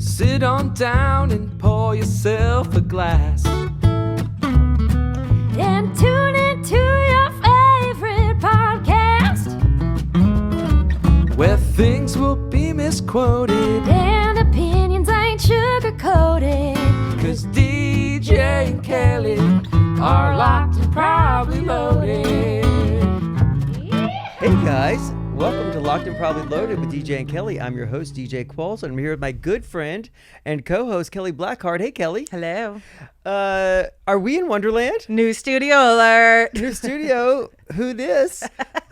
Sit on down and pour yourself a glass. And tune into your favorite podcast, where things will be misquoted and opinions ain't sugar-coated. 'Cause DJ and Kelly are locked and probably loaded. Hey guys, welcome to Locked and Probably Loaded with DJ and Kelly. I'm your host, DJ Qualls, and I'm here with my good friend and co-host, Kelly Blackheart. Hey, Kelly. Hello. Are we in Wonderland? New studio alert. New studio. Who this?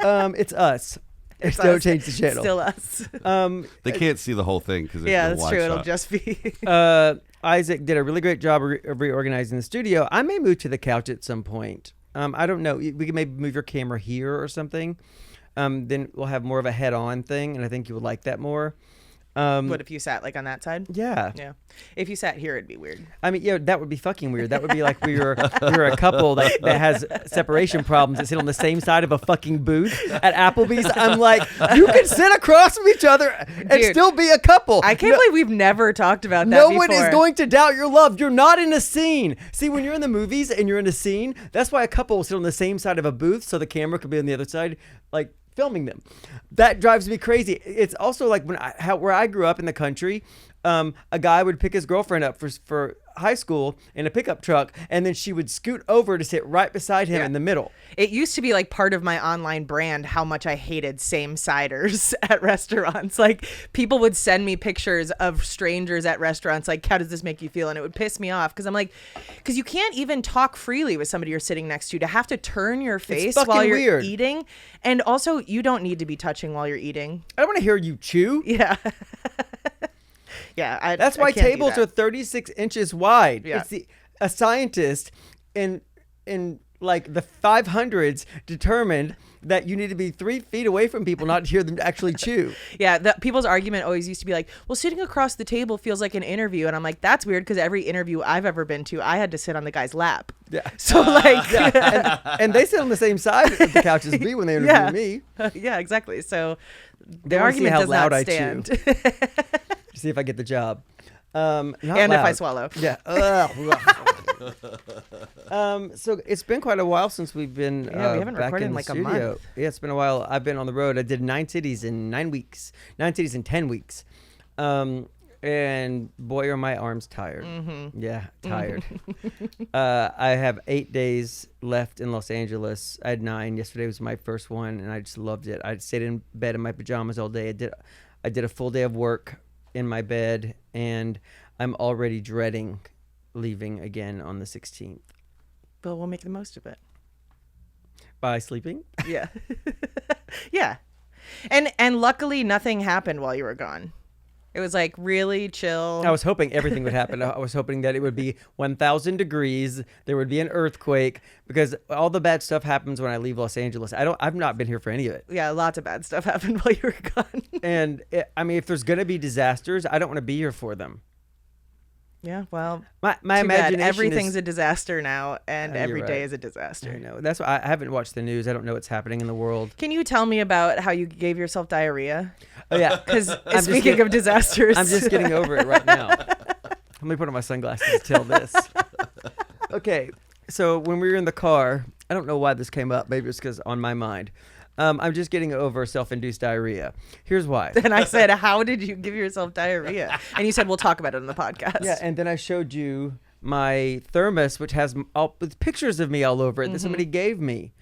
It's us. Don't change the channel. Still us. They can't see the whole thing because Yeah, that's true. It'll just be. Isaac did a really great job of reorganizing the studio. I may move to the couch at some point. I don't know. We can maybe move your camera here or something. Then we'll have more of a head-on thing, and I think you would like that more. What if you sat like on that side? Yeah. Yeah. If you sat here, it'd be weird. I mean, yeah, that would be fucking weird. That would be like we were a couple that has separation problems that sit on the same side of a fucking booth at Applebee's. I'm like, you can sit across from each other and Dude, still be a couple. I can't believe we've never talked about that No before. one is going to doubt your love. You're not in a scene. See, when you're in the movies and you're in a scene, that's why a couple will sit on the same side of a booth so the camera could be on the other side, like filming them. That drives me crazy. It's also like where I grew up in the country, a guy would pick his girlfriend up for high school in a pickup truck, and then she would scoot over to sit right beside him in the middle. It used to be like part of my online brand how much I hated same-siders at restaurants. Like, people would send me pictures of strangers at restaurants like, how does this make you feel? And it would piss me off because I'm like, because you can't even talk freely with somebody you're sitting next to have to turn your face while you're weird. Eating. And also, you don't need to be touching while you're eating. I don't want to hear you chew. Yeah. Yeah, that's why tables are 36 inches wide. Yeah. It's a scientist in like the 500s determined that you need to be 3 feet away from people not to hear them actually chew. Yeah, people's argument always used to be like, well, sitting across the table feels like an interview. And I'm like, that's weird because every interview I've ever been to, I had to sit on the guy's lap. Yeah. So like, and they sit on the same side of the couch as me when they interview me. Yeah, exactly. So the They wanna see argument how does loud not I stand. chew. See if I get the job. Not And loud. if I swallow. Yeah. So it's been quite a while since we've been we haven't back recorded in in the like a studio. month. Yeah, it's been a while. I've been on the road. I did 9 cities in 9 weeks. 9 cities in 10 weeks. And boy, are my arms tired. Mm-hmm. Yeah, tired. I have 8 days left in Los Angeles. I had 9. Yesterday was my first one, and I just loved it. I stayed in bed in my pajamas all day. I did a full day of work in my bed, and I'm already dreading leaving again on the 16th. But we'll make the most of it. By sleeping? Yeah. Yeah. And luckily nothing happened while you were gone. It was like really chill. I was hoping everything would happen. I was hoping that it would be 1,000 degrees. There would be an earthquake, because all the bad stuff happens when I leave Los Angeles. I've not been here for any of it. Yeah, lots of bad stuff happened while you were gone. And I mean, if there's going to be disasters, I don't want to be here for them. Yeah, well, My too bad. imagination Everything's is, a disaster now, and every you're day right. is a disaster. I know. That's why I haven't watched the news. I don't know what's happening in the world. Can you tell me about how you gave yourself diarrhea? Oh yeah, Because speaking of disasters, I'm just getting over it right now. Let me put on my sunglasses to tell this. Okay, so when we were in the car, I don't know why this came up. Maybe it's because on my mind. I'm just getting over self-induced diarrhea. Here's why. and I said, how did you give yourself diarrhea? And you said, we'll talk about it on the podcast. Yeah, and then I showed you my thermos, which has with pictures of me all over it that somebody gave me.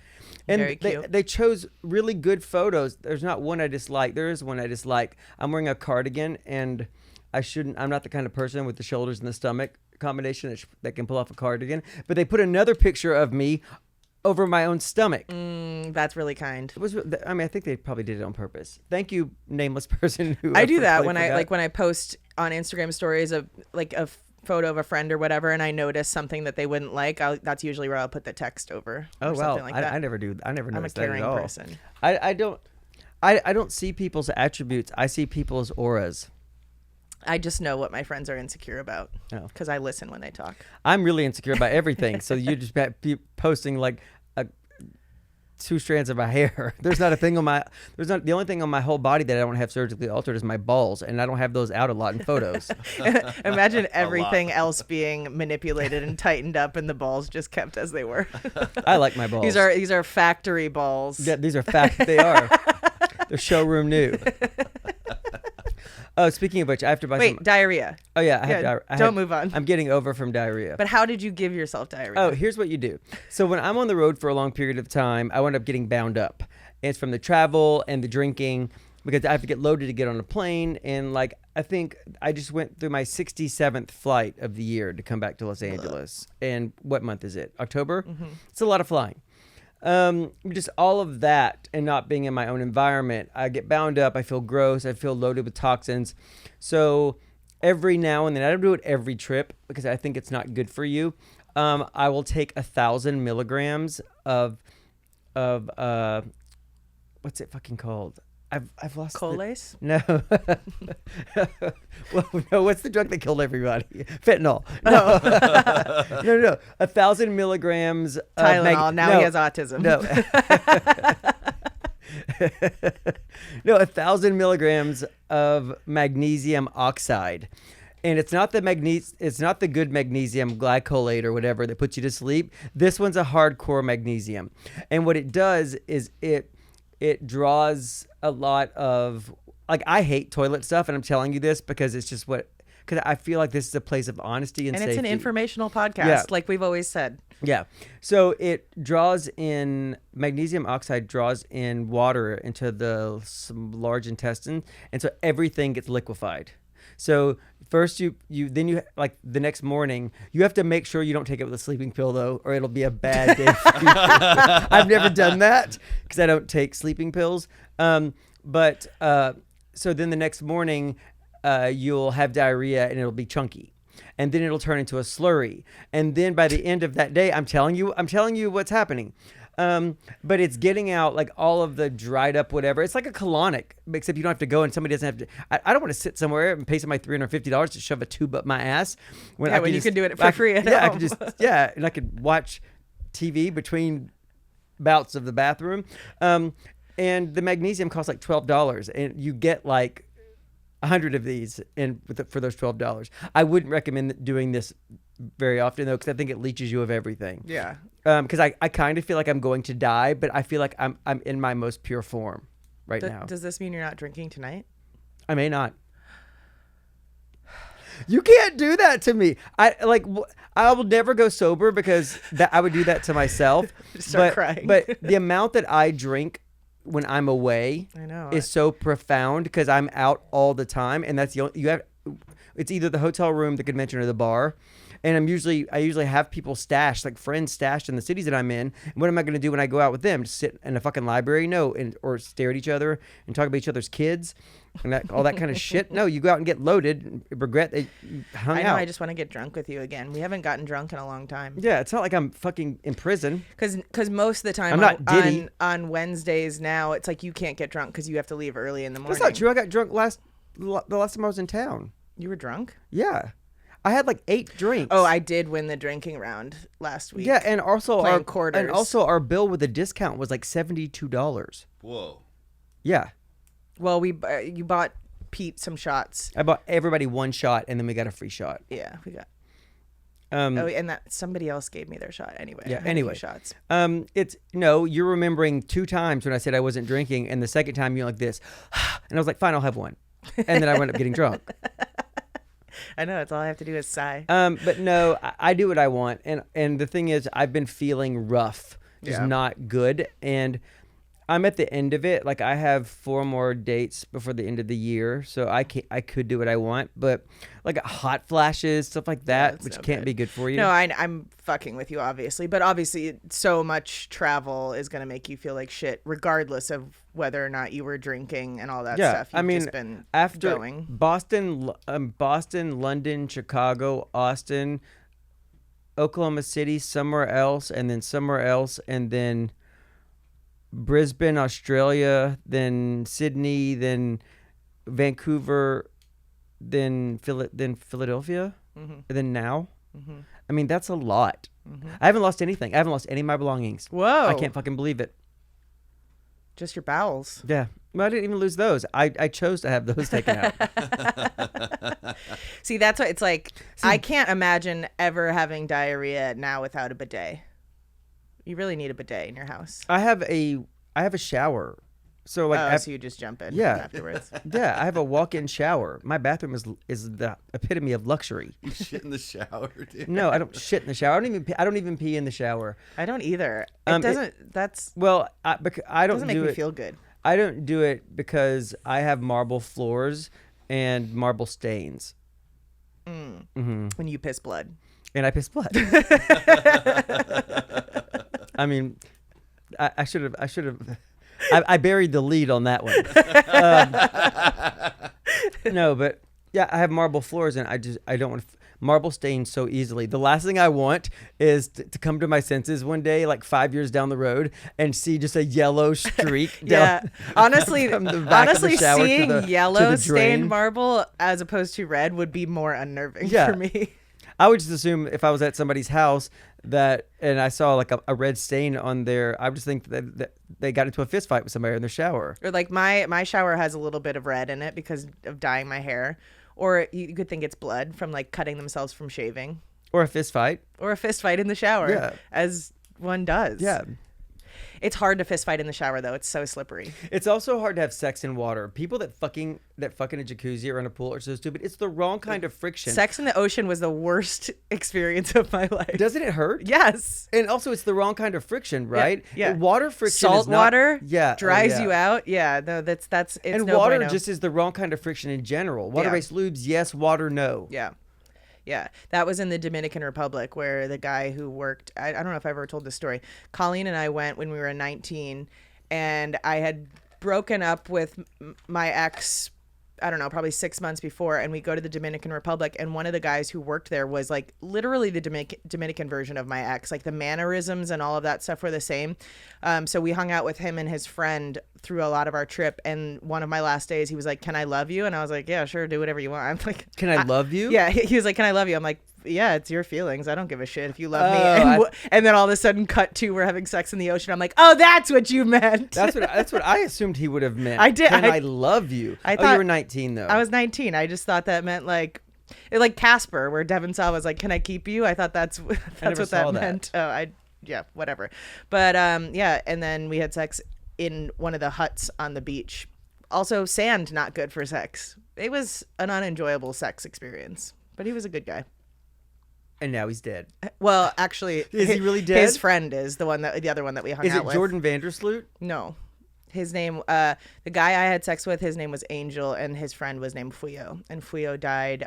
And Very cute. they chose really good photos. There's not one I dislike. There is one I dislike. I'm wearing a cardigan, and I'm not the kind of person with the shoulders and the stomach combination that can pull off a cardigan. But they put another picture of me over my own stomach. That's really kind. It was. I mean, I think they probably did it on purpose. Thank you, nameless person who. I do that probably forgot. when I post on Instagram stories of like a photo of a friend or whatever, and I notice something that they wouldn't like. That's usually where I'll put the text over. Oh or wow! something like that. I never do. I never I'm a notice that at caring all. person. I don't see people's attributes. I see people's auras. I just know what my friends are insecure about Oh. because I listen when they talk. I'm really insecure about everything. So you just be posting like 2 strands of my hair. There's not the only thing on my whole body that I don't have surgically altered is my balls, and I don't have those out a lot in photos. Imagine everything else being manipulated and tightened up, and the balls just kept as they were. I like my balls. These are factory balls. Yeah, these are they are. They're showroom new. Oh, speaking of which, I have to buy some. Wait, diarrhea. Oh yeah, I have Yeah, diarrhea. move on. I'm getting over from diarrhea. But how did you give yourself diarrhea? Oh, here's what you do. So when I'm on the road for a long period of time, I wind up getting bound up. And it's from the travel and the drinking because I have to get loaded to get on a plane. And like, I think I just went through my 67th flight of the year to come back to Los Angeles. And what month is it? October? Mm-hmm. It's a lot of flying. Just all of that and not being in my own environment, I get bound up. I feel gross. I feel loaded with toxins. So every now and then, I don't do it every trip because I think it's not good for you. I will take 1,000 milligrams of what's it fucking called? I've lost Qualls? No. Well, no, what's the drug that killed everybody? Fentanyl. No. No. 1,000 milligrams Tylenol. Now he has autism. No. No, 1,000 milligrams of magnesium oxide. And it's not the good magnesium glycolate or whatever that puts you to sleep. This one's a hardcore magnesium. And what it does is it draws a lot of, like, I hate toilet stuff, and I'm telling you this because it's just because I feel like this is a place of honesty and safety. And it's an informational podcast, Yeah. like we've always said. Yeah. So magnesium oxide draws in water into some large intestine, and so everything gets liquefied. So first then you like the next morning, you have to make sure you don't take it with a sleeping pill though, or it'll be a bad day for you. I've never done that because I don't take sleeping pills. So then the next morning, you'll have diarrhea and it'll be chunky. And then it'll turn into a slurry. And then by the end of that day, I'm telling you what's happening. But it's getting out like all of the dried up whatever. It's like a colonic, except you don't have to go and somebody doesn't have to. I don't want to sit somewhere and pay somebody $350 to shove a tube up my ass. When you can do it for free at home. I could just and I could watch TV between bouts of the bathroom. And the magnesium costs like $12, and you get like 100 of these for those $12. I wouldn't recommend doing this very often though, because I think it leaches you of everything. Yeah. Because I kind of feel like I'm going to die, but I feel like I'm in my most pure form right now. Does this mean you're not drinking tonight? I may not. You can't do that to me. I will never go sober because I would do that to myself. Start crying. But the amount that I drink when I'm away is so profound because I'm out all the time, and that's it's either the hotel room, the convention, or the bar. And I usually have people stashed, like friends stashed in the cities that I'm in. And what am I going to do when I go out with them? Just sit in a fucking library? No. Or stare at each other and talk about each other's kids and all that kind of shit? No, you go out and get loaded and regret that you hung out. I just want to get drunk with you again. We haven't gotten drunk in a long time. Yeah, it's not like I'm fucking in prison. Because most of the time I'm not Diddy. On Wednesdays now, it's like you can't get drunk because you have to leave early in the morning. That's not true. I got drunk the last time I was in town. You were drunk? Yeah. I had like 8 drinks. Oh, I did win the drinking round last week. Yeah, and also quarters. Our bill with a discount was like $72. Whoa. Yeah. Well, you bought Pete some shots. I bought everybody 1 shot, and then we got a free shot. Yeah, we got. And that somebody else gave me their shot anyway. Yeah. I had Anyway, a few shots. You're remembering 2 times when I said I wasn't drinking, and the second time you're like this, and I was like, fine, I'll have 1, and then I wound up getting drunk. I know, that's all I have to do is sigh. But no, I do what I want, and the thing is, I've been feeling rough, just not good, and I'm at the end of it. Like I have 4 more dates before the end of the year, so I could do what I want, but like hot flashes, stuff like that, which can't be good for you. No, I'm fucking with you, obviously, but obviously, so much travel is gonna make you feel like shit, regardless of whether or not you were drinking and all that stuff. You've just been after going. Boston, London, Chicago, Austin, Oklahoma City, somewhere else, and then Brisbane, Australia, then Sydney, then Vancouver, then Philadelphia, and then now. Mm-hmm. I mean, that's a lot. Mm-hmm. I haven't lost anything. I haven't lost any of my belongings. Whoa. I can't fucking believe it. Just your bowels. Yeah. Well, I didn't even lose those. I chose to have those taken out. See, that's what it's like. I can't imagine ever having diarrhea now without a bidet. You really need a bidet in your house. I have a shower. So like so you just jump in Yeah. afterwards. yeah, I have a walk-in shower. My bathroom is the epitome of luxury. You shit in the shower, dude. No, I don't shit in the shower. I don't even pee in the shower. I don't either. It It doesn't. That's Well, I don't doesn't make do me it. feel good. I don't do it because I have marble floors and marble stains, When you piss blood. and I piss blood. I mean, I should have. I buried the lead on that one. No, but yeah, I have marble floors, and I don't want marble stains so easily. The last thing I want is to come to my senses one day, like 5 years down the road, and see just a yellow streak. Yeah, down honestly, from the back of the shower to seeing the- to yellow the stained drain. marble as opposed to red would be more unnerving Yeah. for me. I would just assume if I was at somebody's house and I saw like a red stain on there, I would just think that they got into a fist fight with somebody in their shower. Or like my shower has a little bit of red in it because of dyeing my hair. Or you could think it's blood from like cutting themselves from shaving. Or a fist fight. Or a fist fight in the shower, Yeah. as one does. Yeah. It's hard to fist fight in the shower though. It's so slippery. It's also hard to have sex in water. People that fuck in a jacuzzi or in a pool are so stupid. It's the wrong kind of friction. Sex in the ocean was the worst experience of my life. Doesn't it hurt? Yes. And also, it's the wrong kind of friction, right? Yeah. Water friction Salt is not, water yeah, dries yeah. you out. Yeah, no, that's it's And no water bueno. just is the wrong kind of friction in general. Water-based lubes, yes. Water, no. Yeah. Yeah. That was in the Dominican Republic where the guy who worked, I don't know if I ever told this story. Colleen and I went when we were 19, and I had broken up with my ex, I don't know, probably 6 months before, and we go to the Dominican Republic, and one of the guys who worked there was like literally the Dominican version of my ex. Like the mannerisms and all of that stuff were the same. So we hung out with him and his friend through a lot of our trip, and one of my last days he was like, "Can I love you?" And I was like, "Yeah, sure, do whatever you want." I'm like, Can I love you? yeah, he was like, "Can I love you?" I'm like, "Yeah, it's your feelings. I don't give a shit if you love me." Oh, And then all of a sudden, cut to we're having sex in the ocean. I'm like, "Oh, that's what you meant." That's what I assumed he would have meant. I did. Can I love you? I You thought- were 19 though. I was 19. I just thought that meant like Casper, where Devin Saw was like, "Can I keep you?" I thought that's never what that saw that. meant. Oh, yeah, whatever. But yeah, and then we had sex in one of the huts on the beach. Also, sand not good for sex. It was an unenjoyable sex experience, but he was a good guy. And now he's dead. Well, actually, Is he really dead? His friend is the other one that we hung Is out it with. Jordan Vandersloot? No, his name. The guy I had sex with, his name was Angel, and his friend was named Fuyo. And Fuyo died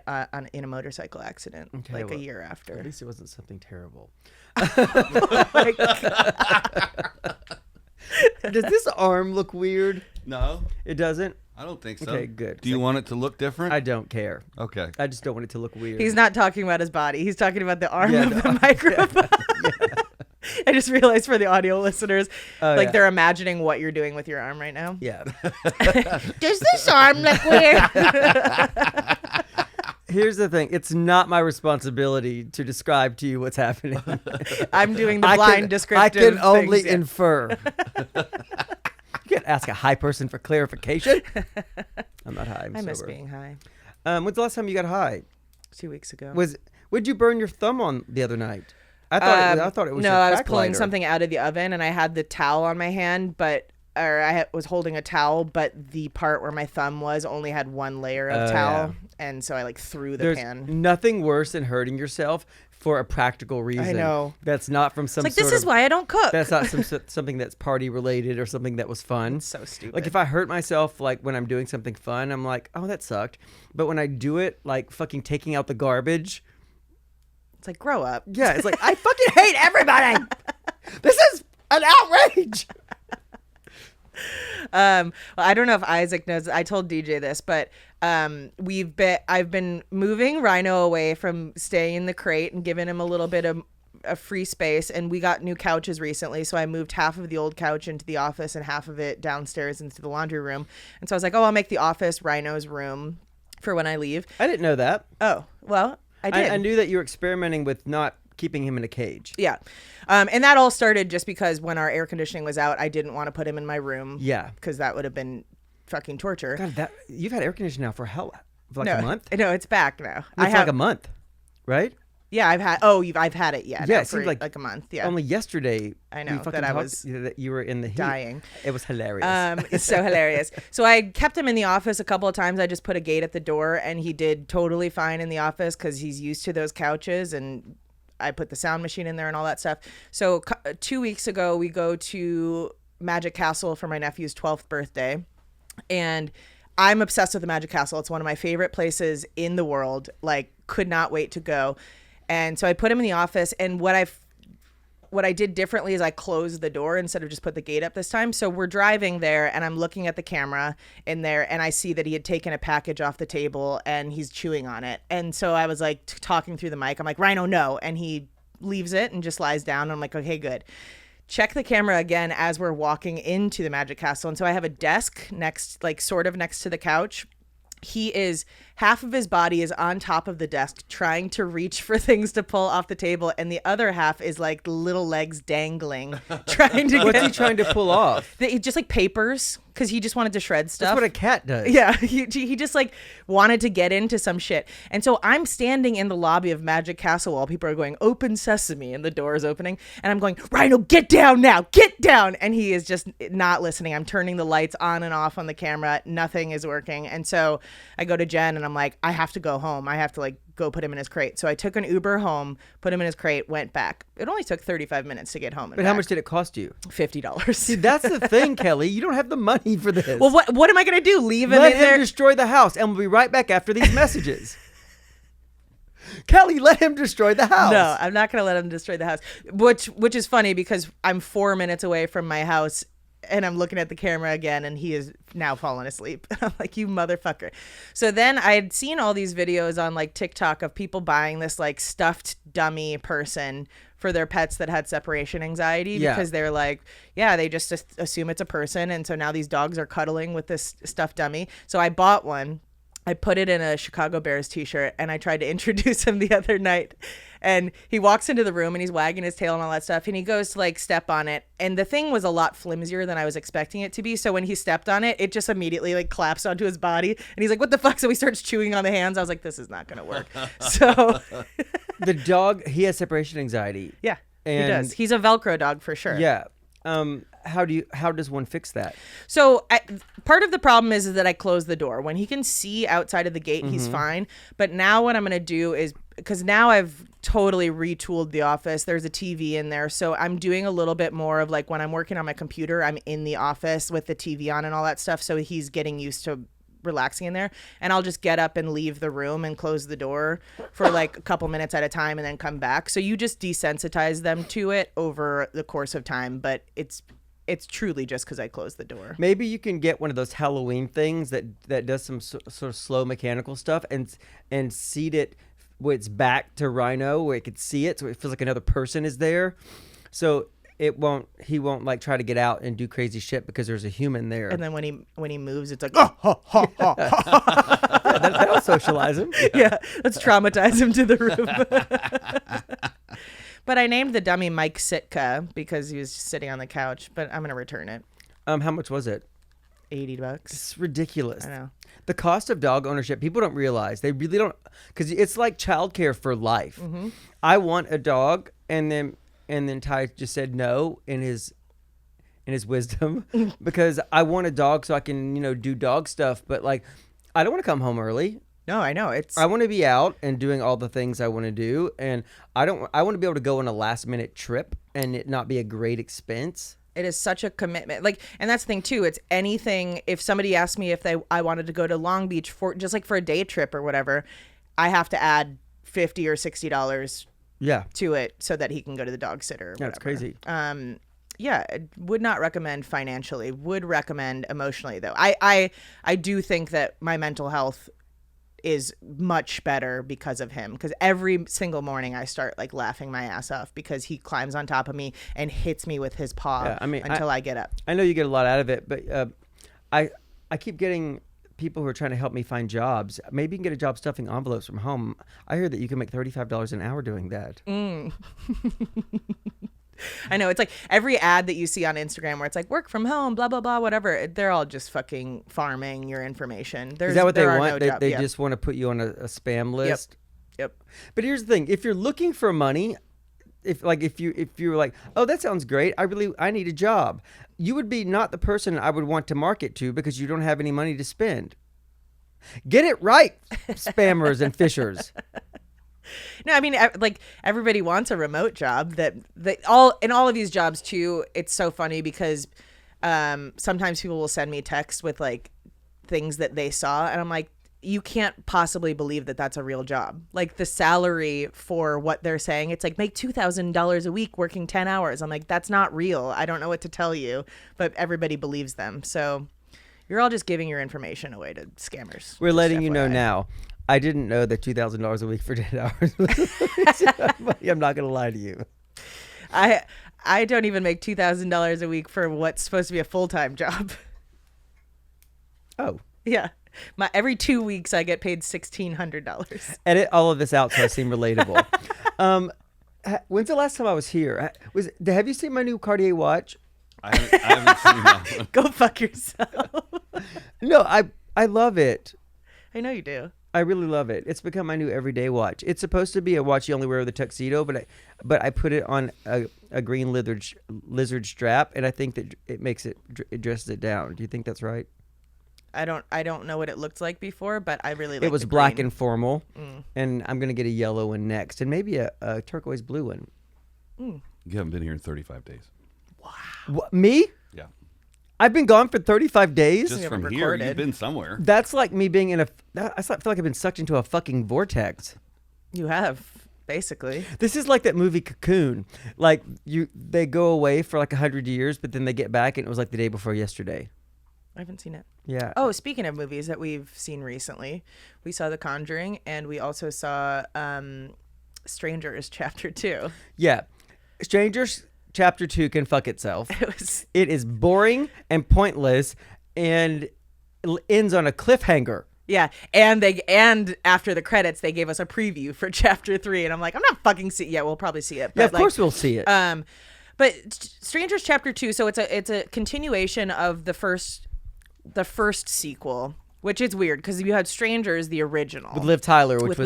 in a motorcycle accident Okay, a well, year At after. least it wasn't something terrible. Like, Does this arm look weird? No, It doesn't? I don't think so. Okay, good. Do you want it to look different? I don't care. Okay. I just don't want it to look weird. he's not talking about his body. He's talking about the arm Yeah, of the microphone. I just realized for the audio listeners, Oh, like yeah. they're imagining what you're doing with your arm right now. Yeah. Does this arm look weird? Here's the thing. It's not my responsibility to describe to you what's happening. I'm doing the I blind can, descriptive. I can only things, yeah. infer. You can't ask a high person for clarification. I'm not high. I miss sober. being high. When's the last time you got high? 2 weeks ago. Would you burn your thumb on the other night? I thought it was no. your I was crack pulling lighter. something out of the oven, and I had the towel on my hand, was holding a towel, but the part where my thumb was only had one layer of Oh, towel, and so I like threw the There's pan. nothing worse than hurting yourself for a practical reason. know. That's not from some It's like sort this is of, why I don't cook. That's not something that's party related or something that was fun. so stupid. Like if I hurt myself, like when I'm doing something fun, I'm like, oh, that sucked. But when I do it, like fucking taking out the garbage, It's like grow up. yeah, it's like I fucking hate everybody. This is an outrage. Well, I don't know if Isaac knows. I told DJ this, but I've been moving Rhino away from staying in the crate and giving him a little bit of a free space, and we got new couches recently, so I moved half of the old couch into the office and half of it downstairs into the laundry room. And so I was like, oh, I'll make the office Rhino's room for when I leave. I didn't know that. Oh, well, I did. I knew that you were experimenting with not keeping him in a cage. Yeah. And that all started just because when our air conditioning was out, I didn't want to put him in my room. Yeah. Because that would have been fucking torture. God, you've had air conditioning now for like no, a month? No, it's back now. It's like a month, right? Yeah, I've had it. Yeah, Yeah, no, it seems for like a month. Yeah. Only yesterday. I know we fucking that I talked- was that you were in the heat. dying. It was hilarious. It's so hilarious. So I kept him in the office a couple of times. I just put a gate at the door, and he did totally fine in the office because he's used to those couches, and I put the sound machine in there and all that stuff. So 2 weeks ago, we go to Magic Castle for my nephew's 12th birthday, and I'm obsessed with the Magic Castle. It's one of my favorite places in the world. Like, could not wait to go. And so I put him in the office, and what I did differently is I closed the door instead of just put the gate up this time. So we're driving there, and I'm looking at the camera in there, and I see that he had taken a package off the table and he's chewing on it. And so I was like talking through the mic. I'm like, Rhino, no. And he leaves it and just lies down. And I'm like, okay, good. Check the camera again as we're walking into the Magic Castle. And so I have a desk sort of next to the couch. Half of his body is on top of the desk trying to reach for things to pull off the table, and the other half is like little legs dangling trying to What's he trying to pull off? just like papers, because he just wanted to shred stuff. That's what a cat does. Yeah, he just like wanted to get into some shit. And so I'm standing in the lobby of Magic Castle while people are going, open sesame, and the door is opening. And I'm going, Rhino, get down now, get down. And he is just not listening. I'm turning the lights on and off on the camera. Nothing is working. And so I go to Jen and I'm like, I have to go home. I have to like go put him in his crate. So I took an Uber home, put him in his crate, went back. It only took 35 minutes to get home. But how much did it cost you? $50. See, that's the thing, Kelly. You don't have the money for this. Well, what am I going to do? Leave him Let in him there? destroy the house, and we'll be right back after these messages. Kelly, let him destroy the house. No, I'm not going to let him destroy the house, which is funny because I'm 4 minutes away from my house and I'm looking at the camera again and he is now fallen asleep. I'm like, you motherfucker. So then I had seen all these videos on like TikTok of people buying this like stuffed dummy person for their pets that had separation anxiety because they're like, yeah, they just assume it's a person. And so now these dogs are cuddling with this stuffed dummy. So I bought one. I put it in a Chicago Bears t-shirt and I tried to introduce him the other night, and he walks into the room and he's wagging his tail and all that stuff. And he goes to like step on it. And the thing was a lot flimsier than I was expecting it to be. So when he stepped on it, it just immediately like collapsed onto his body. And he's like, what the fuck? So he starts chewing on the hands. I was like, this is not going to work. So The dog, he has separation anxiety. yeah, And he does. He's a Velcro dog for sure. Yeah. How does one fix that? So part of the problem is that I close the door. When he can see outside of the gate, he's fine. But now what I'm going to do is, because now I've totally retooled the office. There's a TV in there. So I'm doing a little bit more of like when I'm working on my computer, I'm in the office with the TV on and all that stuff. So he's getting used to relaxing in there, and I'll just get up and leave the room and close the door for like a couple minutes at a time and then come back. So you just desensitize them to it over the course of time, but it's truly just because I closed the door. Maybe you can get one of those Halloween things that does some sort of slow mechanical stuff and seat it with its back to Rhino where it could see it, so it feels like another person is there. So he won't like try to get out and do crazy shit because there's a human there. And then when he moves, it's like, oh, ha, ha, ha, ha. Yeah, that'll socialize him. Yeah, let's traumatize him to the room. But I named the dummy Mike Sitka because he was just sitting on the couch, but I'm going to return it. How much was it? $80. It's ridiculous. I know. The cost of dog ownership, people don't realize. They really don't, because it's like childcare for life. Mm-hmm. I want a dog, and then Ty just said no in his wisdom because I want a dog so I can do dog stuff, but like I don't want to come home early. No, I know. I want to be out and doing all the things I want to do, and I want to be able to go on a last minute trip and it not be a great expense. It is such a commitment. Like, and that's the thing too. It's anything. If somebody asked me if I wanted to go to Long Beach for just like for a day trip or whatever, I have to add $50 or $60 to it so that he can go to the dog sitter or whatever. That's crazy. Yeah, would not recommend financially. Would recommend emotionally though. I do think that my mental health is much better because of him, because every single morning I start like laughing my ass off because he climbs on top of me and hits me with his paw until I get up. I know you get a lot out of it, but I keep getting people who are trying to help me find jobs. Maybe you can get a job stuffing envelopes from home. I heard that you can make $35 an hour doing that. I know, it's like every ad that you see on Instagram where it's like work from home, blah blah blah, whatever. They're all just fucking farming your information. Is that what they there are want? no jobs. They Yeah. just want to put you on a spam list. Yep. But here's the thing: if you're looking for money, if you're like, oh, that sounds great, I need a job, you would be not the person I would want to market to because you don't have any money to spend. Get it right, spammers and fishers. No, I mean, like everybody wants a remote job. That all of these jobs too. It's so funny because sometimes people will send me texts with like things that they saw, and I'm like, you can't possibly believe that that's a real job. Like the salary for what they're saying, it's like make $2,000 a week working 10 hours. I'm like, that's not real. I don't know what to tell you, but everybody believes them. So you're all just giving your information away to scammers. We're Just letting you know FYI. now. I didn't know that $2,000 a week for 10 hours. I'm not gonna lie to you. I don't even make $2,000 a week for what's supposed to be a full-time job. Oh. Yeah. Every 2 weeks I get paid $1,600. Edit all of this out so I seem relatable. When's the last time I was here? Have you seen my new Cartier watch? I haven't seen that one. Go fuck yourself. No, I love it. I know you do. I really love it. It's become my new everyday watch. It's supposed to be a watch you only wear with a tuxedo, but I put it on a green lizard strap, and I think that it dresses it down. Do you think that's right? I don't know what it looked like before, but I really like It was the black green. and formal, and I'm gonna get a yellow one next, and maybe a turquoise blue one. You haven't been here in 35 days. What, me? Yeah. I've been gone for 35 days. Just We from haven't here, recorded. you've been somewhere. That's like me being in I feel like I've been sucked into a fucking vortex. You have, basically. This is like that movie Cocoon. Like they go away for like 100 years, but then they get back, and it was like the day before yesterday. I haven't seen it. Yeah. Oh, speaking of movies that we've seen recently, we saw The Conjuring, and we also saw Strangers Chapter 2. Yeah. Strangers Chapter 2 can fuck itself. It is boring and pointless, and ends on a cliffhanger. Yeah, and after the credits, they gave us a preview for Chapter 3, and I'm like, I'm not fucking see. Yeah, we'll probably see it. Yeah, But of course we'll see it. But Strangers Chapter 2, so it's a continuation of the first sequel, which is weird because you had Strangers, the original, with Liv Tyler, which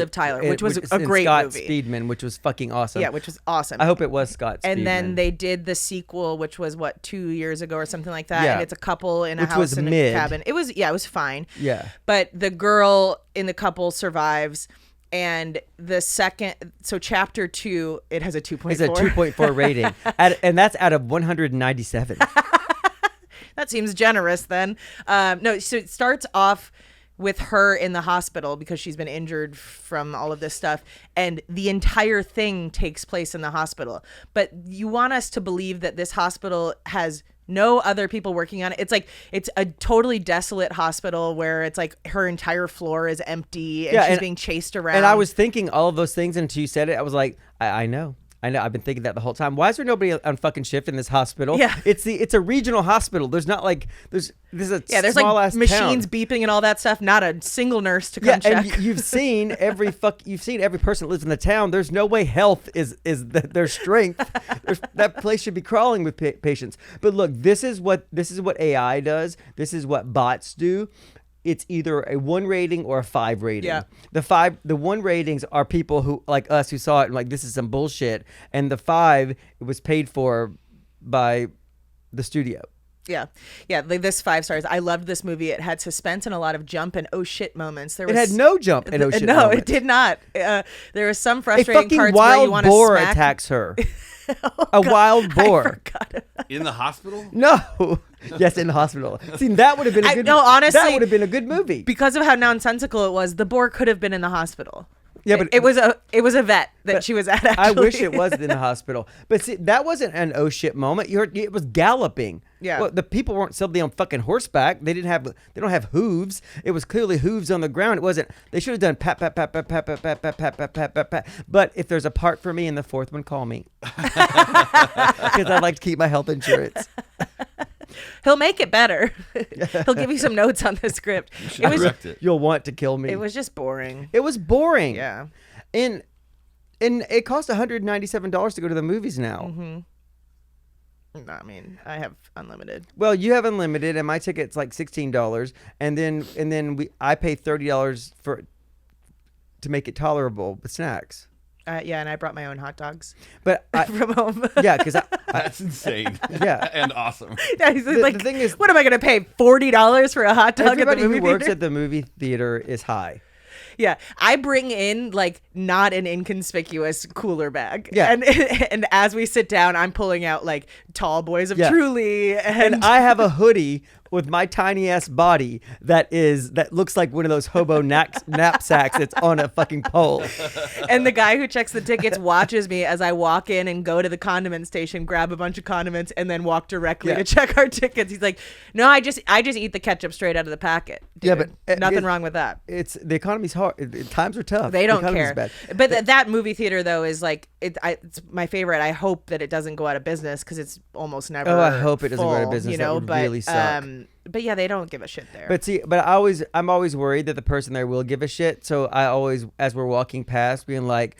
was a and great Scott movie. Speedman, which was fucking awesome. Yeah, which was awesome. I hope it was Scott Speedman. And then they did the sequel, which was 2 years ago or something like that. Yeah. And it's a couple in a Which house was in mid. a cabin. It was fine. Yeah. But the girl in the couple survives. And so Chapter 2, it has a 2.4. It's a 2.4 rating, and that's out of 197. That seems generous then. No, so it starts off with her in the hospital because she's been injured from all of this stuff, and the entire thing takes place in the hospital. But you want us to believe that this hospital has no other people working on it. It's like it's a totally desolate hospital where it's like her entire floor is empty and she's being chased around. And I was thinking all of those things until you said it. I was like, I know. I've been thinking that the whole time. Why is there nobody on fucking shift in this hospital? Yeah. It's a regional hospital. There's not like there's there's small like ass machines town. beeping and all that stuff. Not a single nurse to come check. And you've seen every person that lives in the town. There's no way health is their strength. That place should be crawling with patients. But look, this is what AI does. This is what bots do. It's either a 1 rating or a 5 rating. Yeah. The 1 ratings are people who like us who saw it and like this is some bullshit, and the 5 it was paid for by the studio. Yeah. Like this 5 stars. I loved this movie. It had suspense and a lot of jump and oh shit moments. It had no jump and oh shit moments. It did not. There were some A frustrating fucking parts where you wild want to boar smack. attacks her. A wild boar. In the hospital? No. Yes, in the hospital. See, that would have been a good. No, honestly, that would have been a good movie. Because of how nonsensical it was, the boar could have been in the hospital. Yeah, but it was a vet that she was at. Actually. I wish it was in the hospital. But see, that wasn't an oh shit moment. It was galloping. Yeah. Well, the people weren't suddenly on fucking horseback. They don't have hooves. It was clearly hooves on the ground. It wasn't. They should have done pat pat pat pat pat pat pat pat pat pat pat pat pat. But if there's a part for me in the 4th one, call me. Because I'd like to keep my health insurance. He'll make it better. He'll give you some notes on the script. Should direct it. You'll want to kill me. It was just boring. It was boring. Yeah. And it costs $197 to go to the movies now. Mm-hmm. No, I mean, I have unlimited. Well, you have unlimited, and my ticket's like $16, and then I pay $30 to make it tolerable with snacks. Yeah, and I brought my own hot dogs But from home. yeah, because That's insane. Yeah. And awesome. The thing is, what am I going to pay $40 for a hot dog at the everybody movie who works theater? at the movie theater is high. Yeah, I bring in like not an inconspicuous cooler bag. Yeah. And as we sit down, I'm pulling out like Tall Boys of Yeah. Truly, And I have a hoodie with my tiny ass body that looks like one of those hobo knapsacks that's on a fucking pole. and the guy who checks the tickets watches me as I walk in and go to the condiment station, grab a bunch of condiments, and then walk directly Yeah. to check our tickets. He's like, "No, I just eat the ketchup straight out of the packet." Dude. Yeah, but nothing wrong with that. It's the economy's hard. Times are tough. They The don't economy's care. bad. But that movie theater though is like it's my favorite. I hope that it doesn't go out of business because it's almost never. Oh, I hope it doesn't go out of full, business. You That know, would but really suck. But yeah, they don't give a shit there. But see, I'm always worried that the person there will give a shit. So I always, as we're walking past, being like,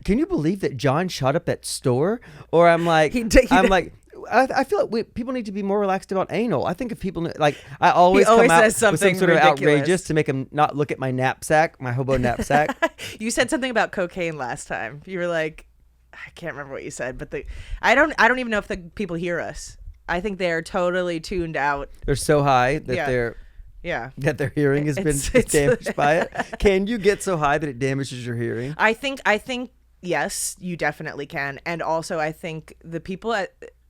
"Can you believe that John shot up that store?" Or I'm like, I feel like people need to be more relaxed about anal. I think if people like, I always come out says with some something sort of ridiculous. outrageous to make them not look at my knapsack, my hobo knapsack. You said something about cocaine last time. You were like, I can't remember what you said, but I don't even know if the people hear us. I think they are totally tuned out. They're so high that Yeah. their hearing has been It's- damaged by it. Can you get so high that it damages your hearing? I think yes, you definitely can. And also I think the people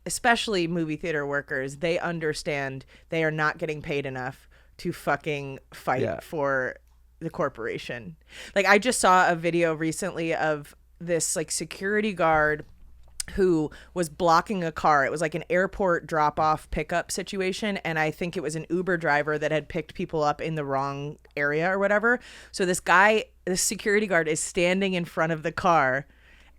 especially movie theater workers, they understand they are not getting paid enough to fucking fight for the corporation. Like I just saw a video recently of this like security guard who was blocking a car. It was like an airport drop-off pickup situation, and I think it was an Uber driver that had picked people up in the wrong area or whatever. So this security guard is standing in front of the car,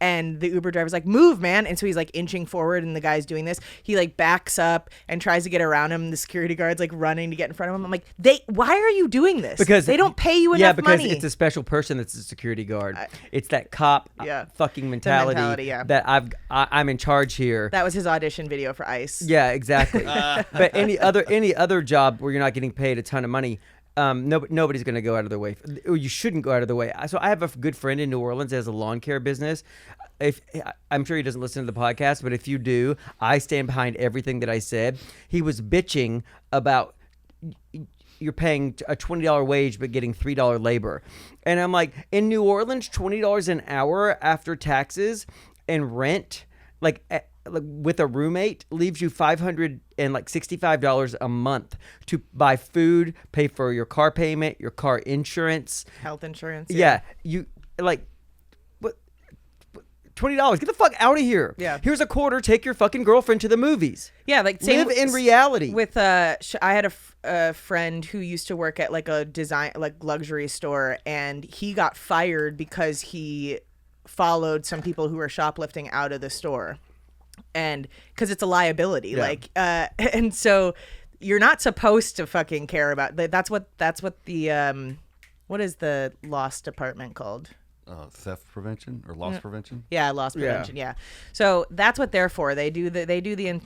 and the Uber driver's like, "Move, man." And so he's like inching forward, and the guy's doing this. He like backs up and tries to get around him. The security guard's like running to get in front of him. I'm like, why are you doing this? Because they don't pay you enough Yeah, because money. it's a special person that's a security guard. It's that cop fucking mentality, that I'm in charge here. That was his audition video for ICE. Yeah, exactly. But any other job where you're not getting paid a ton of money, nobody's going to go out of their way. Or you shouldn't go out of the way. So I have a good friend in New Orleans that has a lawn care business. I'm sure he doesn't listen to the podcast, but if you do, I stand behind everything that I said. He was bitching about you're paying a $20 wage but getting $3 labor. And I'm like, in New Orleans, $20 an hour after taxes and rent, with a roommate, leaves you $565 a month to buy food, pay for your car payment, your car insurance, Health insurance. Yeah, you like what? $20. Get the fuck out of here. Yeah. Here's a quarter. Take your fucking girlfriend to the movies. Yeah, like same Live in reality. With I had a friend who used to work at like a luxury store, and he got fired because he followed some people who were shoplifting out of the store, and because it's a liability, and so you're not supposed to fucking care about that. That's what the what is the loss department called? Theft prevention or loss prevention? Yeah, loss prevention. Yeah. So that's what they're for. They do the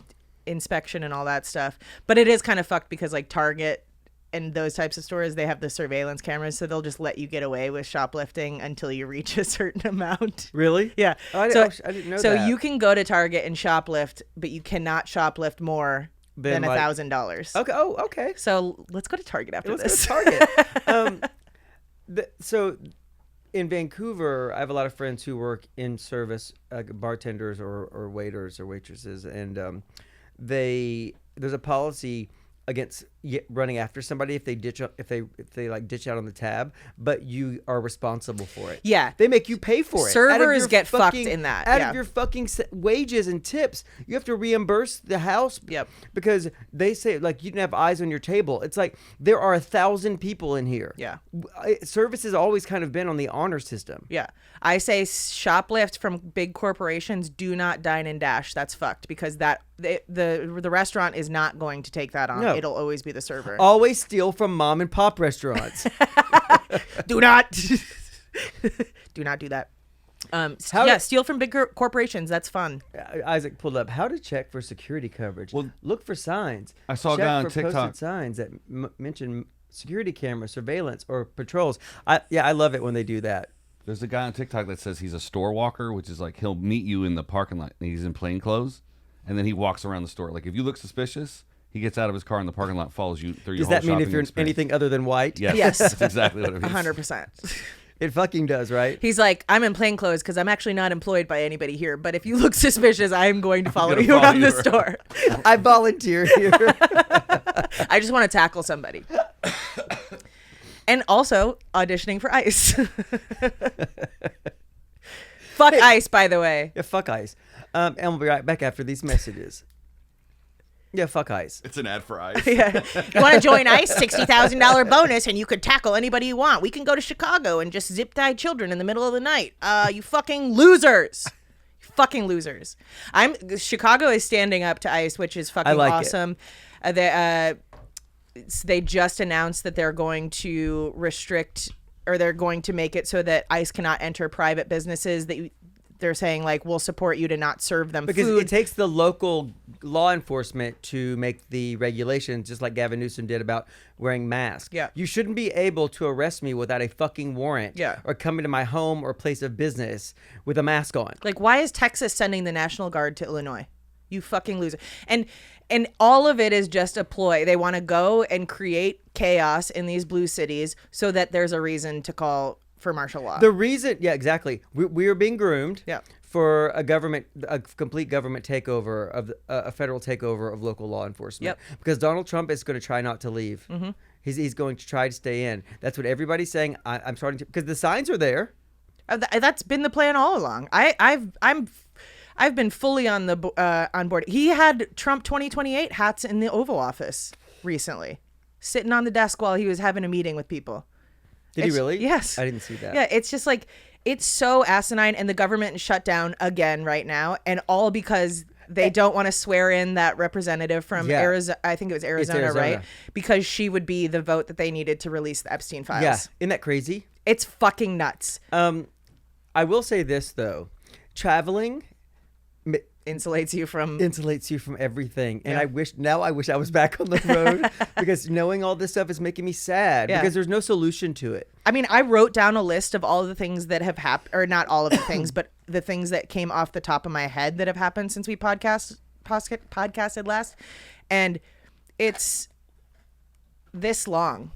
inspection and all that stuff. But it is kind of fucked because like Target and those types of stores, they have the surveillance cameras, so they'll just let you get away with shoplifting until you reach a certain amount. Really? Yeah. I didn't know so that. you can go to Target and shoplift, but you cannot shoplift more than $1,000. Okay. Oh, okay. So let's go to Target after this. Let's go to Target. So in Vancouver, I have a lot of friends who work in service, bartenders or waiters or waitresses, and there's a policy against running after somebody if they ditch out on the tab, but you are responsible for it. Yeah. They make you pay for it. Servers get fucked in that. Out of your fucking wages and tips. You have to reimburse the house. Yep. Because they say like you didn't have eyes on your table. It's like there are 1,000 people in here. Yeah. Service has always kind of been on the honor system. Yeah. I say shoplift from big corporations, do not dine and dash. That's fucked because that the restaurant is not going to take that on. No. It'll always be the server. Always steal from mom and pop restaurants. Do not do not do that. Steal from big corporations. That's fun. Isaac pulled up how to check for security coverage. Well, look for signs. I saw a Check guy on for TikTok. posted signs that mention security camera surveillance or patrols. I love it when they do that. There's a guy on TikTok that says he's a store walker, which is like he'll meet you in the parking lot and he's in plain clothes, and then he walks around the store. Like if you look suspicious, he gets out of his car in the parking lot, follows you through your Does whole that mean if shopping you're experience. anything other than white? Yes, Yes. that's exactly what it means. 100%. It fucking does, right? He's like, I'm in plain clothes because I'm actually not employed by anybody here. But if you look suspicious, I am going to follow gonna you follow around you the around. store. I volunteer here. I just want to tackle somebody. And also auditioning for ICE. Fuck ICE, by the way. Yeah, fuck ICE. And we'll be right back after these messages. Yeah, fuck ICE. It's an ad for ice. Yeah. You want to join ICE? $60,000 bonus, and you could tackle anybody you want. We can go to Chicago and just zip tie children in the middle of the night. You fucking losers. You fucking losers. Chicago is standing up to ICE, which is fucking like it. awesome. They just announced that they're going to restrict, or they're going to make it so that ICE cannot enter private businesses. They're saying, like, we'll support you to not serve them Because food. it takes the local law enforcement to make the regulations, just like Gavin Newsom did about wearing masks. Yeah. You shouldn't be able to arrest me without a fucking warrant. Yeah. Or come into my home or place of business with a mask on. Like, why is Texas sending the National Guard to Illinois? You fucking loser. And all of it is just a ploy. They want to go and create chaos in these blue cities so that there's a reason to call for martial law. The reason, yeah, exactly. We are being groomed Yeah. for a complete government takeover of a federal takeover of local law enforcement. Yep. Because Donald Trump is going to try not to leave. Mm-hmm. He's going to try to stay in. That's what everybody's saying. I'm starting to, because the signs are there. That's been the plan all along. I've been fully on board. He had Trump 2028 hats in the Oval Office recently, sitting on the desk while he was having a meeting with people. Did he really? Yes. I didn't see that. Yeah, it's just like, it's so asinine, and the government is shut down again right now, and all because they don't want to swear in that representative from Arizona. I think it was Arizona, right? Because she would be the vote that they needed to release the Epstein files. Yeah. Isn't that crazy? It's fucking nuts. I will say this, though. Traveling Insulates you from... insulates you from everything. And Yeah. I wish I was back on the road because knowing all this stuff is making me sad Yeah. because there's no solution to it. I mean, I wrote down a list of all of the things that have happened, or not all of the things, but the things that came off the top of my head that have happened since we podcasted last. And it's this long.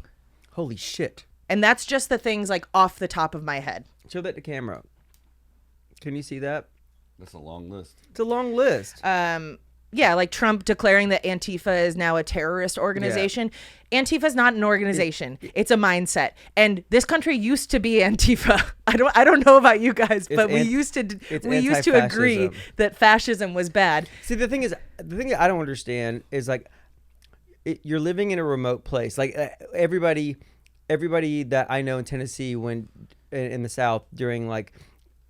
Holy shit. And that's just the things like off the top of my head. Show that to camera. Can you see that? That's a long list. It's a long list. Yeah, like Trump declaring that Antifa is now a terrorist organization. Antifa is not an organization. It's a mindset. And this country used to be Antifa. I don't know about you guys, but we used to agree anti-fascism. that fascism was bad. See, the thing that I don't understand is like you're living in a remote place. Like everybody that I know in Tennessee when in the South during like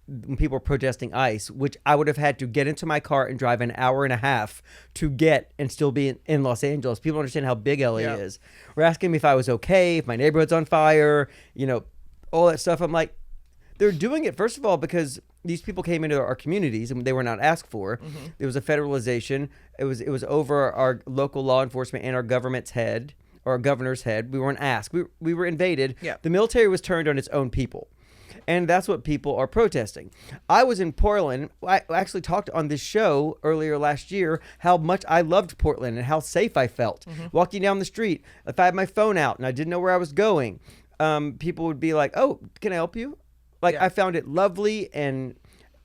when people were protesting ICE, which I would have had to get into my car and drive an hour and a half to get and still be in Los Angeles. People don't understand how big LA is. We're asking me if I was okay, if my neighborhood's on fire, all that stuff. I'm like, they're doing it, first of all, because these people came into our communities and they were not asked for. Mm-hmm. There was a federalization. It was over our local law enforcement and our government's head, or our governor's head. We weren't asked. We were invaded. Yeah. The military was turned on its own people. And that's what people are protesting. I was in Portland. I actually talked on this show earlier last year how much I loved Portland and how safe I felt. Mm-hmm. Walking down the street, if I had my phone out and I didn't know where I was going, people would be like, "Oh, can I help you?" Like I found it lovely and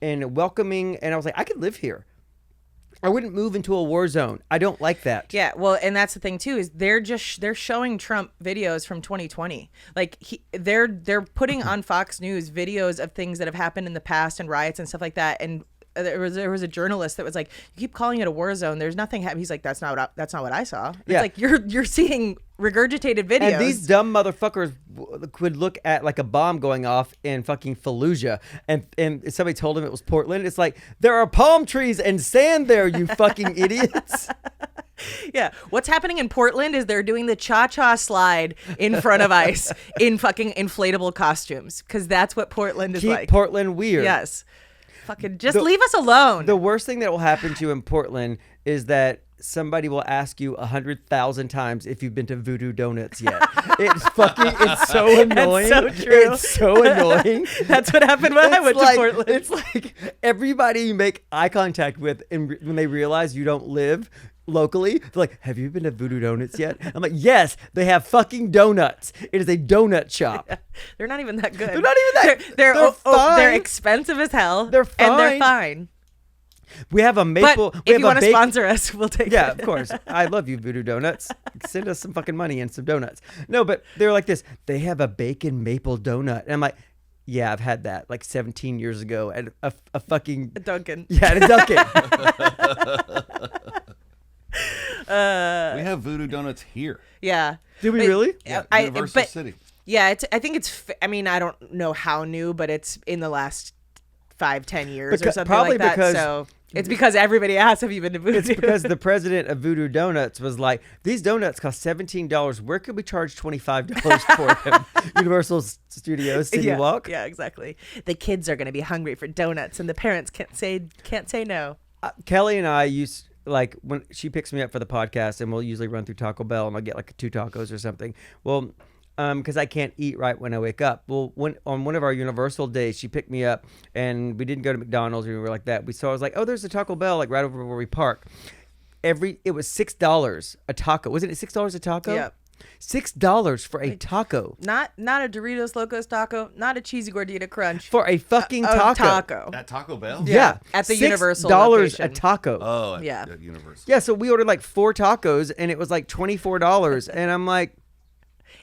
welcoming, and I was like, I could live here. I wouldn't move into a war zone. I don't like that. Yeah, well, and that's the thing too, is they're showing Trump videos from 2020. Like they're putting on Fox News videos of things that have happened in the past and riots and stuff like that. And there was a journalist that was like, you keep calling it a war zone. There's nothing. He's like, that's not what I saw. It's Yeah. like you're seeing regurgitated videos. And these dumb motherfuckers would look at like a bomb going off in fucking Fallujah, and somebody told them it was Portland. It's like, there are palm trees and sand there, you fucking idiots. Yeah. What's happening in Portland is they're doing the cha-cha slide in front of ice in fucking inflatable costumes, because that's what Portland is Keep like. Portland weird. Yes. Fucking just leave us alone. The worst thing that will happen to you in Portland is that somebody will ask you 100,000 times if you've been to Voodoo Donuts yet. It's so annoying. so true. It's so annoying. That's what happened when I went to Portland. It's like everybody you make eye contact with, and when they realize you don't live locally, they're like, have you been to Voodoo Donuts yet? I'm like, yes, they have fucking donuts. It is a donut shop. They're not even that good. They're not even that. They're fine. they're expensive as hell. They're And they're fine. fine. We have a maple. But we if have you a want to bake- sponsor us, we'll take Yeah, it. of course. I love you, Voodoo Donuts. Send us some fucking money and some donuts. No, but they're like this. They have a bacon maple donut. And I'm like, yeah, I've had that like 17 years ago at a fucking... Duncan. Yeah, at a Dunkin'. We have Voodoo Donuts here. Yeah. Did we But- really? Yeah, I- Universal but- City. Yeah, I think I mean, I don't know how new, but it's in the last 5-10 years or something probably like that. because- So it's because everybody asks, have you been to Voodoo? It's because the president of Voodoo Donuts was like, these donuts cost $17. Where could we charge $25 for them? Universal Studios, City yeah, Walk. Yeah, exactly. The kids are going to be hungry for donuts, and the parents can't say no. Kelly and I used, like, when she picks me up for the podcast, and we'll usually run through Taco Bell, and I'll get like 2 tacos or something. Well, because I can't eat right when I wake up. Well, on one of our Universal days, she picked me up, and we didn't go to McDonald's or anywhere like that. So I was like, oh, there's a Taco Bell like right over where we park. It was $6 a taco. Wasn't it $6 a taco? Yeah. $6 for a taco. Not a Doritos Locos taco, not a cheesy gordita crunch. For a fucking a taco. taco. At Taco Bell? Yeah. At the $6 Universal a location. taco. Oh, at, Yeah. at Universal. Yeah, so we ordered like 4 tacos, and it was like $24. And I'm like,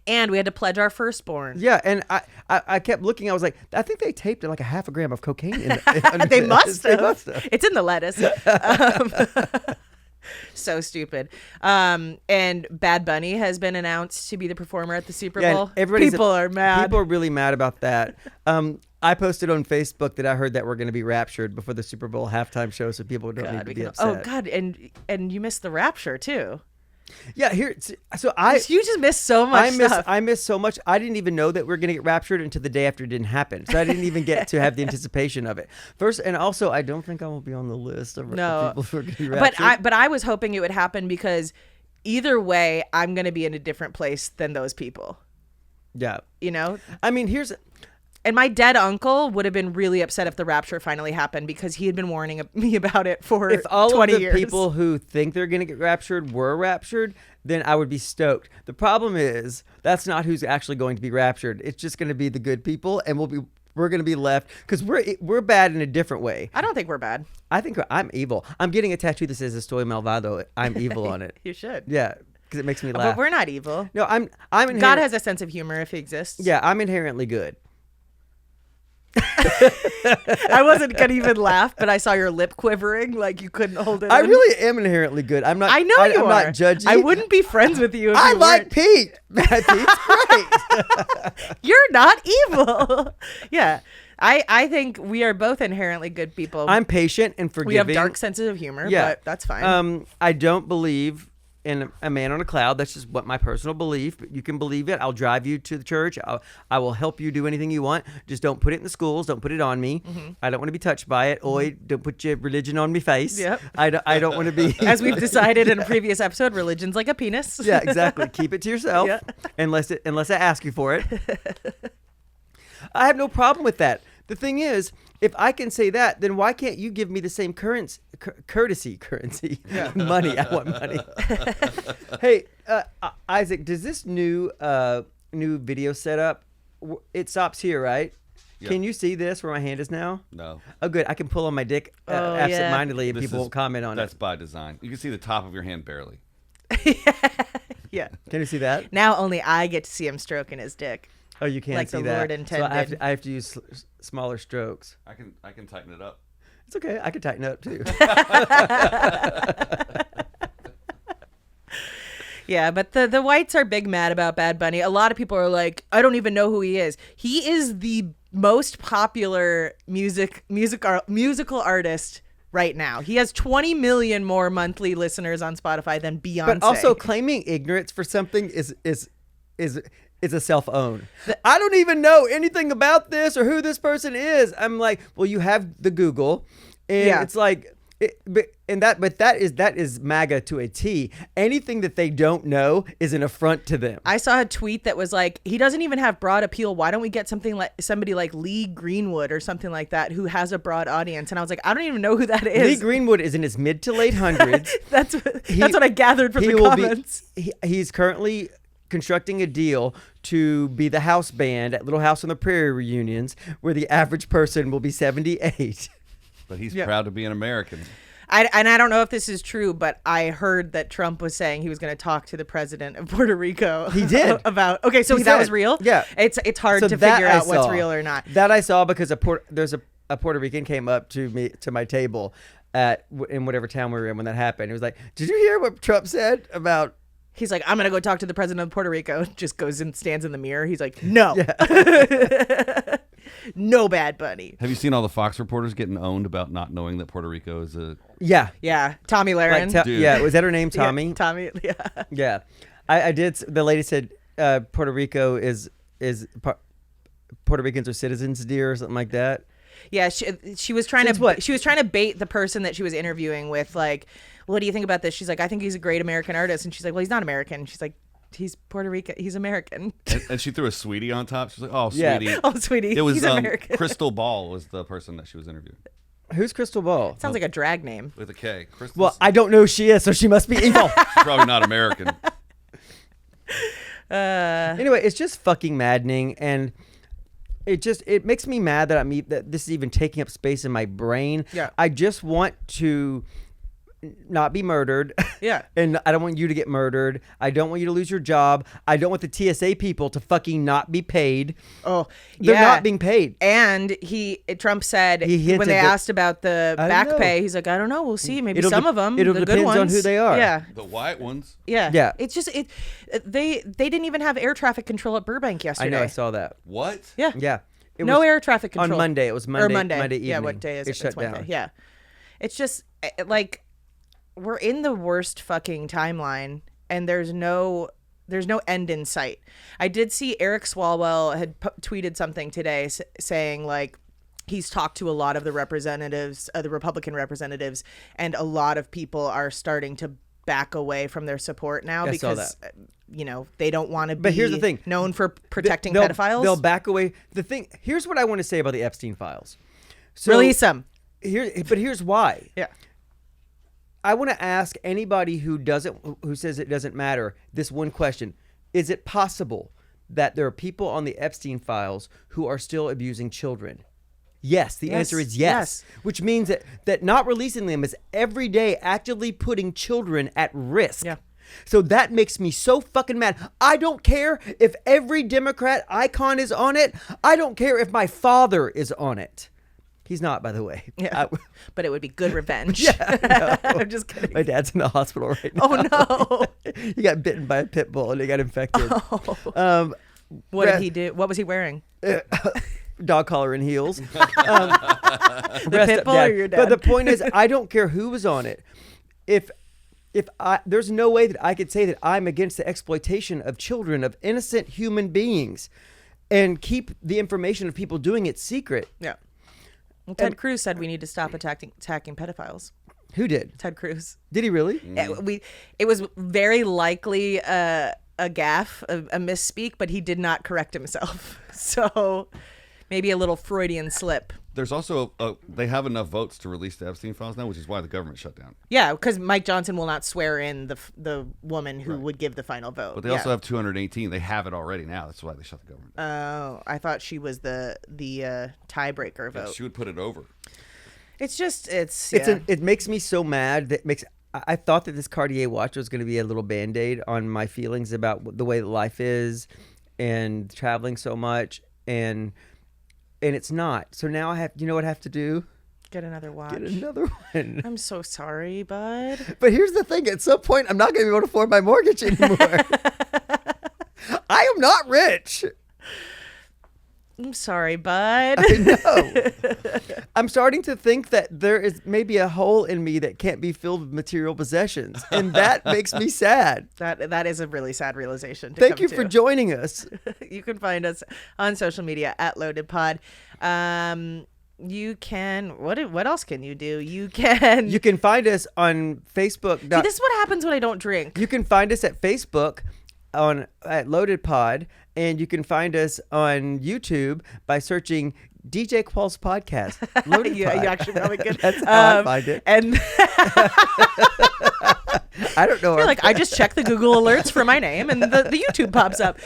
And we had to pledge our firstborn. yeah, and I kept looking. I was like, I think they taped like a half a gram of cocaine in it. They must They have. must have. It's in the lettuce. So stupid. And Bad Bunny has been announced to be the performer at the Super Yeah, Bowl. and People are mad. People are really mad about that. I posted on Facebook that I heard that we're going to be raptured before the Super Bowl halftime show, so people don't need to be upset. Oh God, and you missed the rapture too. Yeah, you You just missed so much stuff. I missed so much. I didn't even know that we were going to get raptured until the day after it didn't happen. So I didn't even get to have the anticipation of it. First, and also, I don't think I will be on the list of No. people who are going to be raptured. But I was hoping it would happen because either way, I'm going to be in a different place than those people. Yeah. You know? I mean, And my dead uncle would have been really upset if the rapture finally happened because he had been warning me about it for if all 20 of the years. people who think they're going to get raptured were raptured, then I would be stoked. The problem is that's not who's actually going to be raptured. It's just going to be the good people, and we're going to be left because we're bad in a different way. I don't think we're bad. I think I'm evil. I'm getting a tattoo that says "Estoy malvado." I'm evil on it. You should. Yeah, because it makes me But laugh. we're not evil. No, I'm God has a sense of humor if he exists. Yeah, I'm inherently good. I wasn't going to even laugh, but I saw your lip quivering like you couldn't hold it I in. really am inherently good. I'm not. I know you I'm are. not judgy. I wouldn't be friends with you if I you like weren't. Pete. Pete's great. You're not evil. Yeah. I think we are both inherently good people. I'm patient and forgiving. we have dark senses of humor, but that's fine. I don't believe in a man on a cloud. That's just what my personal belief. But you can believe it. I'll drive you to the church. I will help you do anything you want. Just don't put it in the schools. Don't put it on me. I don't want to be touched by it. Oi, don't put your religion on me face. Yep. I don't want to be. As we've decided in a previous episode, religion's like a penis. Yeah, exactly. Keep it to yourself. Yeah. Unless I ask you for it. I have no problem with that. The thing is, if I can say that, then why can't you give me the same currency? Money. I want money. Hey, Isaac, does this new video setup? It stops here, right? Yep. Can you see this where my hand is now? No. Oh, good. I can pull on my dick absent-mindedly, and This people is- won't comment on That's it. by design. You can see the top of your hand barely. Yeah. Can you see that? Now only I get to see him stroking his dick. Oh, you can't Like see the that. Lord So intended. I have to use smaller strokes. I can tighten it up. It's okay. I can tighten up too. Yeah, but the whites are big mad about Bad Bunny. A lot of people are like, I don't even know who he is. He is the most popular musical artist right now. He has 20 million more monthly listeners on Spotify than Beyonce. But also claiming ignorance for something is a self-own. I don't even know anything about this or who this person is. I'm like, well, you have the Google, and it's like, that is MAGA to a T. Anything that they don't know is an affront to them. I saw a tweet that was like, he doesn't even have broad appeal. Why don't we get somebody like Lee Greenwood or something like that who has a broad audience? And I was like, I don't even know who that is. Lee Greenwood is in his mid to late hundreds. That's what I gathered from the comments. He's currently constructing a deal to be the house band at Little House on the Prairie reunions, where the average person will be 78. But he's proud to be an American. And I don't know if this is true, but I heard that Trump was saying he was going to talk to the president of Puerto Rico. He did. About so that was real. Yeah, it's hard to figure out what's real or not. That I saw because there's a Puerto Rican came up to my table in whatever town we were in when that happened. He was like, "Did you hear what Trump said about?" He's like, I'm going to go talk to the president of Puerto Rico. Just goes and stands in the mirror. He's like, no. Yeah. No Bad Bunny. Have you seen all the Fox reporters getting owned about not knowing that Puerto Rico is a... Yeah. Tommy Lahren. Yeah, was that her name, Tommy? Yeah, Tommy, yeah. Yeah. I did. The lady said Puerto Rico is Puerto Ricans are citizens, dear, or something like that. Yeah, she was trying to bait the person that she was interviewing with, like, what do you think about this? She's like, I think he's a great American artist. And she's like, well, he's not American. She's like, he's Puerto Rican. He's American. And she threw a sweetie on top. She's like, oh, Yeah. sweetie. Oh, sweetie. It was he's American. Crystal Ball was the person that she was interviewing. Who's Crystal Ball? Sounds like a drag name. With a K. Crystal. Well, I don't know who she is, so she must be evil. Probably not American. Anyway, it's just fucking maddening, and it makes me mad that this is even taking up space in my brain. Yeah. I just want to not be murdered. Yeah. And I don't want you to get murdered. I don't want you to lose your job. I don't want the TSA people to fucking not be paid. Oh, They're yeah. not being paid. And Trump said hinted when they that- asked about the I back know. pay, he's like, I don't know. We'll see. Maybe It'll some de- of them, it'll the good depends ones. on who they are. Yeah. The white ones. Yeah. Yeah. It's just they didn't even have air traffic control at Burbank yesterday. I know. I saw that. What? Yeah. Yeah. It No was air traffic control. on Monday. It was Monday. Or Monday. Evening. Yeah, what day is it? It shut It's Wednesday. down. Yeah. It's just like we're in the worst fucking timeline, and there's no end in sight. I did see Eric Swalwell had tweeted something today saying like he's talked to a lot of the representatives, the Republican representatives, and a lot of people are starting to back away from their support now I saw because they don't want to be But here's the thing. known for protecting They'll- pedophiles. They'll back away. Here's what I want to say about the Epstein files. So Release them. But here's why. Yeah. I want to ask anybody who says it doesn't matter this one question. Is it possible that there are people on the Epstein files who are still abusing children? Yes. The answer is yes. Which means that not releasing them is every day actively putting children at risk. Yeah. So that makes me so fucking mad. I don't care if every Democrat icon is on it. I don't care if my father is on it. He's not, by the way. Yeah. But it would be good revenge. Yeah, no. I'm just kidding. My dad's in the hospital right now. Oh no. He got bitten by a pit bull and he got infected. What did he do? What was he wearing? Dog collar and heels. The pit bull or your dad? But the point is, I don't care who was on it. There's no way that I could say that I'm against the exploitation of children, of innocent human beings, and keep the information of people doing it secret. Yeah. Well, Ted Cruz said we need to stop attacking pedophiles. Who did? Ted Cruz. Did he really? It was very likely a gaffe, a misspeak, but he did not correct himself. So maybe a little Freudian slip. There's also they have enough votes to release the Epstein files now, which is why the government shut down. Yeah, because Mike Johnson will not swear in the woman who would give the final vote. But they also have 218. They have it already now. That's why they shut the government down. Oh, I thought she was the tiebreaker Yeah, vote. she would put it over. It makes me so mad. I thought that this Cartier watch was going to be a little Band-Aid on my feelings about the way that life is and traveling so much, and it's not. So now you know what I have to do? Get another watch. Get another one. I'm so sorry, bud. But here's the thing: at some point, I'm not going to be able to afford my mortgage anymore. I am not rich. I'm sorry, bud. I know. I'm starting to think that there is maybe a hole in me that can't be filled with material possessions, and that makes me sad. That is a really sad realization. Thank you for joining us. You can find us on social media at LoadedPod. You can. What else can you do? You can find us on Facebook. See, this is what happens when I don't drink. You can find us at Facebook at Loaded Pod, and you can find us on YouTube by searching DJ Qualls Podcast. Loaded You Pod. actually probably could. That's how I find it. And I don't know. you're like, I just check the Google alerts for my name, and the YouTube pops up.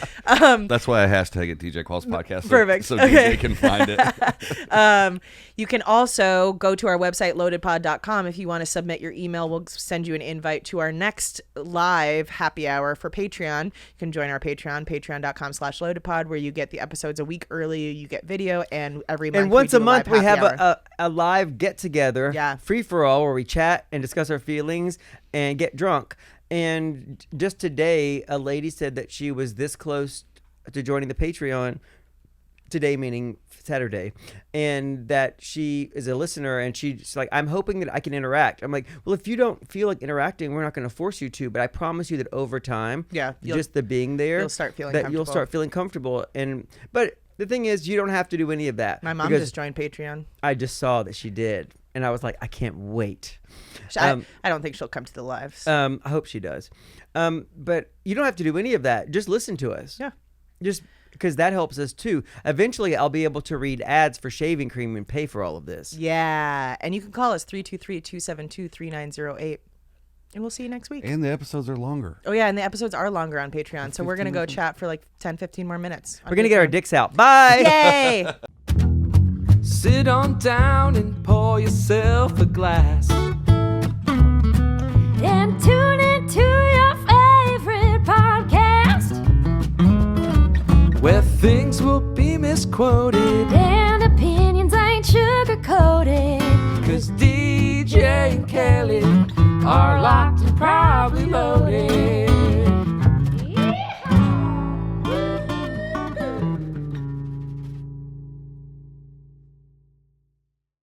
That's why I hashtag it DJ Qualls Podcast. Perfect. So Okay. DJ can find it. You can also go to our website, loadedpod.com. If you want to submit your email, we'll send you an invite to our next live happy hour for Patreon. You can join our Patreon, patreon.com/loadedpod, where you get the episodes a week early. You get video, and every month. And once a month we have a a live get together, free for all, where we chat and discuss our feelings and get drunk. And just today, a lady said that she was this close to joining the Patreon. Today, meaning Saturday, and that she is a listener, and she's like, I'm hoping that I can interact. I'm like, well, if you don't feel like interacting, we're not going to force you to, but I promise you that over time, just the being there, you'll start feeling that comfortable. you'll start feeling comfortable. But the thing is, you don't have to do any of that. My mom just joined Patreon. I just saw that she did, and I was like, I can't wait. I don't think she'll come to the lives. I hope she does. But you don't have to do any of that. Just listen to us. Yeah. Just because that helps us too. Eventually, I'll be able to read ads for shaving cream and pay for all of this. Yeah. And you can call us 323-272-3908. And we'll see you next week. And the episodes are longer. Oh, yeah. And the episodes are longer on Patreon. So we're going to go chat for like 10, 15 more minutes. We're going to get our dicks out. Bye. Yay. Sit on down and pour yourself a glass. And tune into your favorite podcast. Where things will be misquoted